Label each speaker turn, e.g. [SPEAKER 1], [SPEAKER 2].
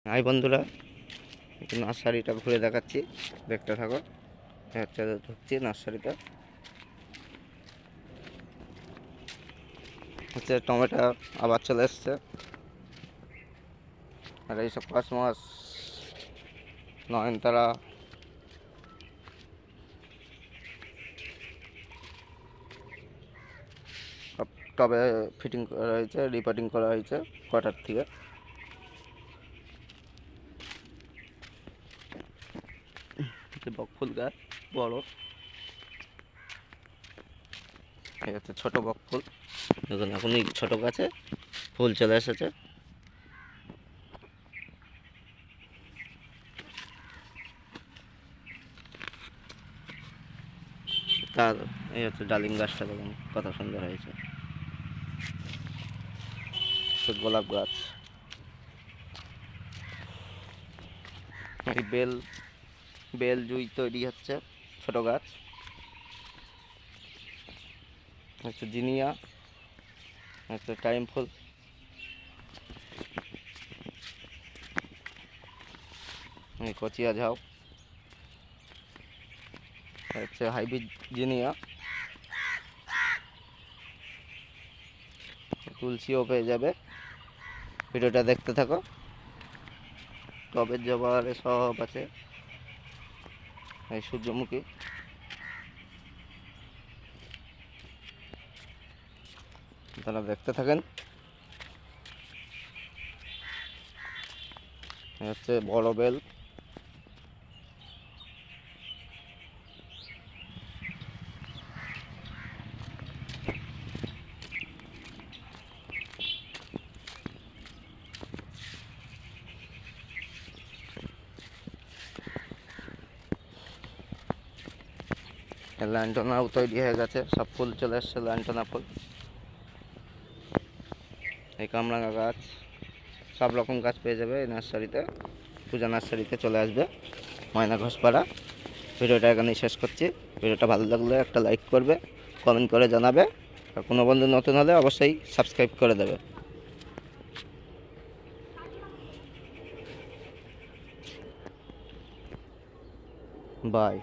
[SPEAKER 1] High বন্ধুরা, একটু নার্সারিটা ঘুরে দেখাচ্ছি, দেখতে থাকো। হচ্ছে ঢুকছি নার্সারিতে। হচ্ছে টমেটো আবার চলে এসছে, আর এইসব কসমস, নয়নতারা, সব টবে ফিটিং করা হয়েছে, রিপোর্টিং করা হয়েছে কটার থেকে। বকফুল গাছ বড়, এই হচ্ছে ছোট বকফুল। দেখুন এখনই ছোট গাছে ফুল চলে এসেছে। তার এই হচ্ছে ডালিম গাছটা, দেখুন কত সুন্দর হয়েছে। গোলাপ গাছ, এই বেল জুই তৈরি হচ্ছে, ছোট গাছ। হচ্ছে জিনিয়া, হচ্ছে টাইম ফুল, কচিয়া ঝাউ, হচ্ছে হাইব্রিড জিনিয়া, তুলসীও পেয়ে যাবে। ভিডিওটা দেখতে থাকো। টবের জবার সব আছে, এই সূর্যমুখী, আপনারা দেখতে থাকেন। হচ্ছে বড় বেল, ল্যান্টনাও তৈরি হয়ে গেছে, সব ফুল চলে এসছে, ল্যান্টনা ফুল। এই কামরাঙা গাছ, সব রকম গাছ পেয়ে যাবে এই নার্সারিতে। পূজা নার্সারিতে চলে আসবে, ময়না ঘোষপাড়া। ভিডিওটা এখানেই শেষ করছি। ভিডিওটা ভালো লাগলে একটা লাইক করবে, কমেন্ট করে জানাবে, আর কোনো বন্ধু নতুন হলে অবশ্যই সাবস্ক্রাইব করে দেবে। বাই।